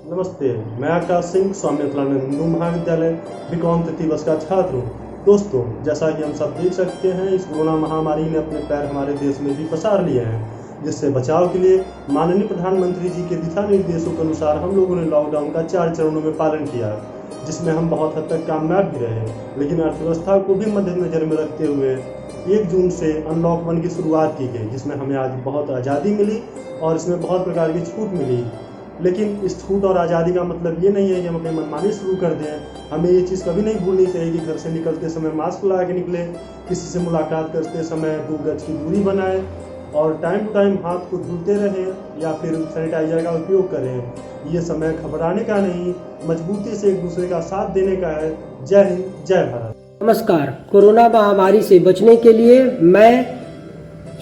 नमस्ते, मैं आकाश सिंह स्वामी अतुलानंद हिंदू महाविद्यालय बीकॉम तृतीय वर्ष का छात्र हूँ। दोस्तों, जैसा कि हम सब देख सकते हैं, इस कोरोना महामारी ने अपने पैर हमारे देश में भी पसार लिए हैं, जिससे बचाव के लिए माननीय प्रधानमंत्री जी के दिशा निर्देशों के अनुसार हम लोगों ने लॉकडाउन का 4 चरणों में पालन किया, जिसमें हम बहुत हद तक कामयाब भी रहे। लेकिन अर्थव्यवस्था को भी मद्देनजर में रखते हुए 1 जून से अनलॉक 1 की शुरुआत की गई, जिसमें हमें आज बहुत आज़ादी मिली और इसमें बहुत प्रकार की छूट मिली। लेकिन इस छूट और आज़ादी का मतलब ये नहीं है कि हम अपनी मनमानी शुरू कर दें। हमें ये चीज़ कभी नहीं भूलनी चाहिए कि घर से निकलते समय मास्क लगा के निकले, किसी से मुलाकात करते समय 2 गज की दूरी बनाएं और टाइम टू टाइम हाथ को धुलते रहें या फिर सैनिटाइजर का उपयोग करें। ये समय घबराने का नहीं, मजबूती से एक दूसरे का साथ देने का है। जय हिंद, जय भारत। नमस्कार। कोरोना महामारी से बचने के लिए मैं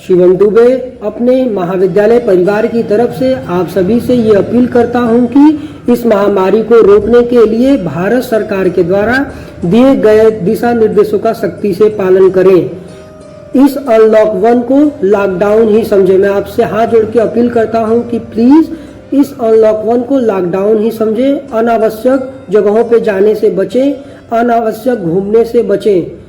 शिवम दुबे अपने महाविद्यालय परिवार की तरफ से आप सभी से ये अपील करता हूं कि इस महामारी को रोकने के लिए भारत सरकार के द्वारा दिए गए दिशा निर्देशों का सख्ती से पालन करें। इस अनलॉक 1 को लॉकडाउन ही समझें। मैं आपसे हाथ जोड़ के अपील करता हूं कि प्लीज इस अनलॉक 1 को लॉकडाउन ही समझें। अनावश्यक जगहों पे जाने से बचें, अनावश्यक घूमने से बचें।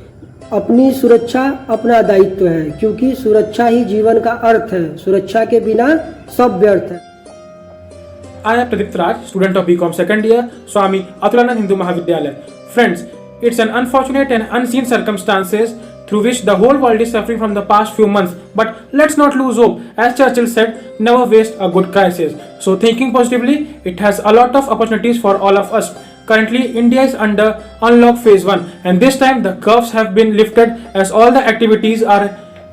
अपनी सुरक्षा अपना दायित्व है, क्योंकि सुरक्षा ही जीवन का अर्थ है। सुरक्षा के बिना सब व्यर्थ है। I am Pradip Raj, student of BCom second year, Swami Atulanand Hindu Mahavidyalaya. Friends, it's an unfortunate and unseen circumstances through which the whole world is suffering from the past few months. But let's not lose hope. As Churchill said, never waste a good crisis. So thinking positively, it has a lot of opportunities for all of us. Currently, India is under unlock phase 1 and this time the curbs have been lifted as all the activities are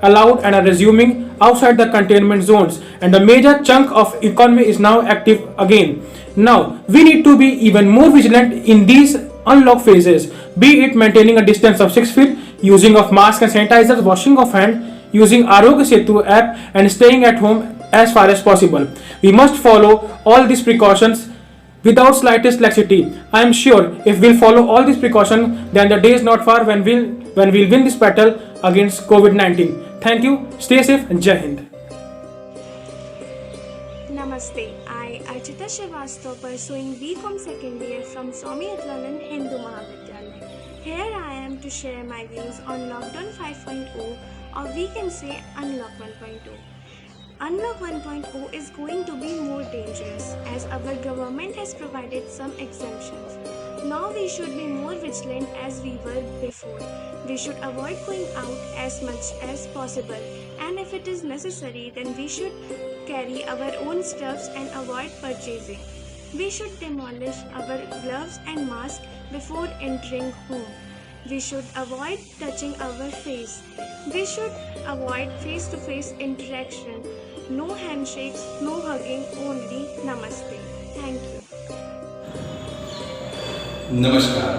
allowed and are resuming outside the containment zones, and a major chunk of economy is now active again. Now, we need to be even more vigilant in these unlock phases, be it maintaining a distance of 6 feet, using of masks and sanitizers, washing of hand, using Arogya Setu app and staying at home as far as possible. We must follow all these precautions without slightest laxity. I am sure if we'll follow all these precautions, then the day is not far when we'll win this battle against COVID-19. Thank you, stay safe and Jai Hind. Namaste, I Archita Srivastava pursuing BCom second year from Swami Atlanand Hindu Mahavidyalaya. Here I am to share my views on Lockdown 5.0, or we can say Unlock 1.0. Unlock 1.0 is going to be more dangerous as our government has provided some exemptions. Now we should be more vigilant as we were before. We should avoid going out as much as possible, and if it is necessary then we should carry our own stuffs and avoid purchasing. We should demolish our gloves and masks before entering home. We should avoid touching our face. We should avoid face-to-face interaction. No handshakes, no hugging, only namaste. Thank you. नमस्कार,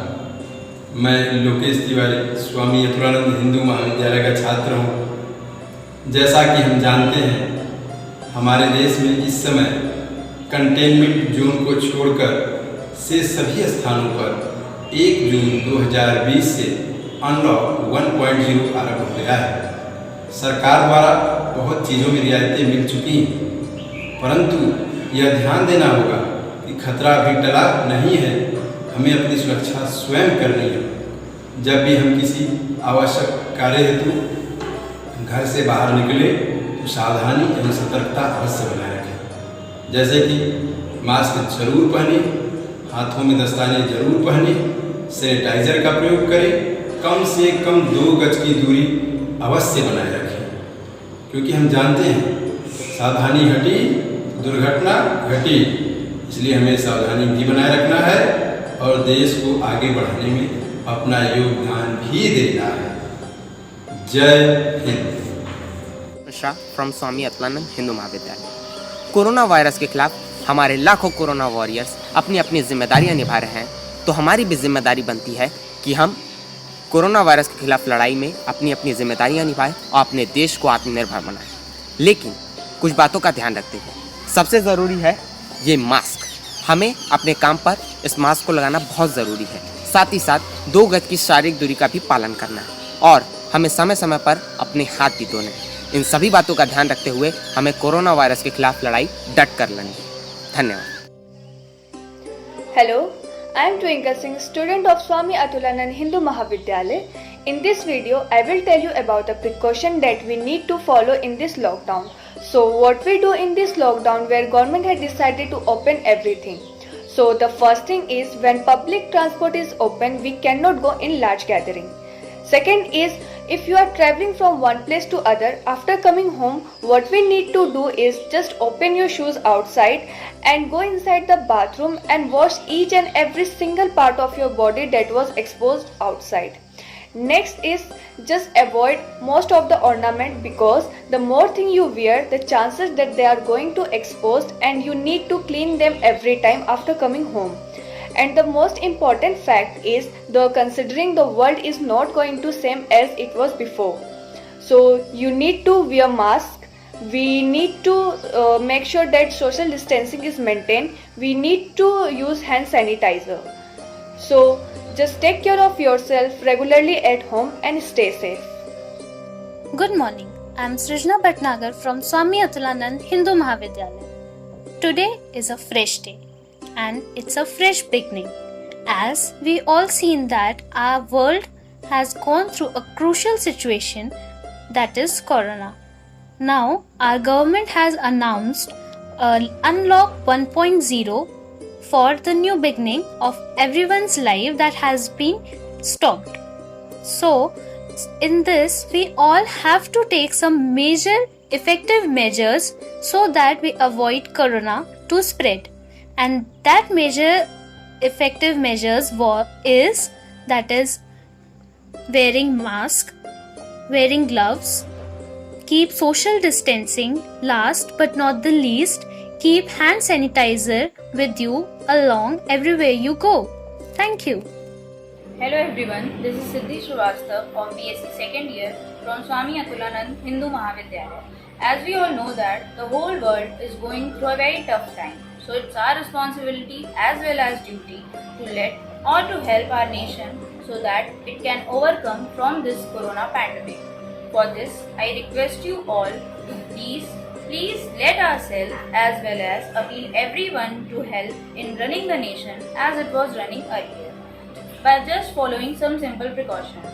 मैं लोकेश तिवारी स्वामी अतुलानंद हिंदू महाविद्यालय का छात्र हूँ। जैसा कि हम जानते हैं, हमारे देश में इस समय कंटेनमेंट जोन को छोड़कर से सभी स्थानों पर 1 जून 2020 से अनलॉक 1.0 आरंभ हो गया है। सरकार द्वारा बहुत चीज़ों में रियायतें मिल चुकी हैं, परंतु यह ध्यान देना होगा कि खतरा अभी टला नहीं है। हमें अपनी सुरक्षा स्वयं करनी है। जब भी हम किसी आवश्यक कार्य हेतु घर से बाहर निकले तो सावधानी एवं सतर्कता अवश्य बनाए रखें। जैसे कि मास्क जरूर पहने, हाथों में दस्ताने जरूर पहने, सैनिटाइजर का प्रयोग करें, कम से कम 2 गज की दूरी अवश्य बनाए रखें, क्योंकि हम जानते हैं सावधानी हटी दुर्घटना घटी। इसलिए हमें सावधानी भी बनाए रखना है और देश को आगे बढ़ाने में अपना योगदान भी देना है। जय हिंद। शाह फ्रॉम स्वामी अतुलानंद हिंदू महाविद्यालय। कोरोना वायरस के खिलाफ हमारे लाखों कोरोना वॉरियर्स अपनी अपनी जिम्मेदारियां निभा रहे हैं, तो हमारी भी जिम्मेदारी बनती है कि हम कोरोना वायरस के खिलाफ लड़ाई में अपनी अपनी जिम्मेदारियां निभाएं और अपने देश को आत्मनिर्भर बनाएं। लेकिन कुछ बातों का ध्यान रखते हुए सबसे ज़रूरी है ये मास्क। हमें अपने काम पर इस मास्क को लगाना बहुत ज़रूरी है। साथ ही साथ 2 गज की शारीरिक दूरी का भी पालन करना है और हमें समय समय पर अपने हाथ भी धोने हैं। इन सभी बातों का ध्यान रखते हुए हमें कोरोना वायरस के खिलाफ लड़ाई डट कर लड़नी है। धन्यवाद। Hello, I am Twinkle Singh, student of Swami Atulanand Hindu Mahavidyalaya. In this video, I will tell you about the precaution that we need to follow in this lockdown. So, what we do in this lockdown where government had decided to open everything. So, the first thing is when public transport is open, we cannot go in large gathering. Second is if you are traveling from one place to other, after coming home, what we need to do is just open your shoes outside and go inside the bathroom and wash each and every single part of your body that was exposed outside. Next is just avoid most of the ornament because the more thing you wear, the chances that they are going to exposed and you need to clean them every time after coming home. And the most important fact is though considering the world is not going to same as it was before. So you need to wear mask. We need to make sure that social distancing is maintained. We need to use hand sanitizer. So just take care of yourself regularly at home and stay safe. Good morning. I am Srijna Bhatnagar from Swami Atulanand Hindu Mahavidyalaya. Today is a fresh day and it's a fresh beginning as we all seen that our world has gone through a crucial situation, that is Corona. Now our government has announced Unlock 1.0 for the new beginning of everyone's life that has been stopped. So in this we all have to take some major effective measures so that we avoid Corona to spread. And that major effective measures is wearing mask, wearing gloves, keep social distancing, last but not the least, keep hand sanitizer with you along everywhere you go. Thank you. Hello everyone, this is Siddhi Srivastava of BSc second year from Swami Atulanand Hindu Mahavidyalaya. As we all know that the whole world is going through a very tough time. So it's our responsibility as well as duty to let or to help our nation so that it can overcome from this corona pandemic. For this, I request you all to please let ourselves as well as appeal everyone to help in running the nation as it was running earlier by just following some simple precautions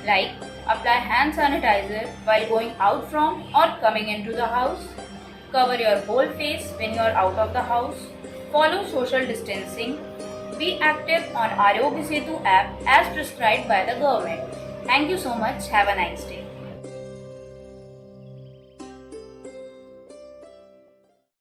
like apply hand sanitizer while going out from or coming into the house, cover your whole face when you are out of the house, follow social distancing, be active on Arogya Setu app as prescribed by the government. Thank you so much. Have a nice day.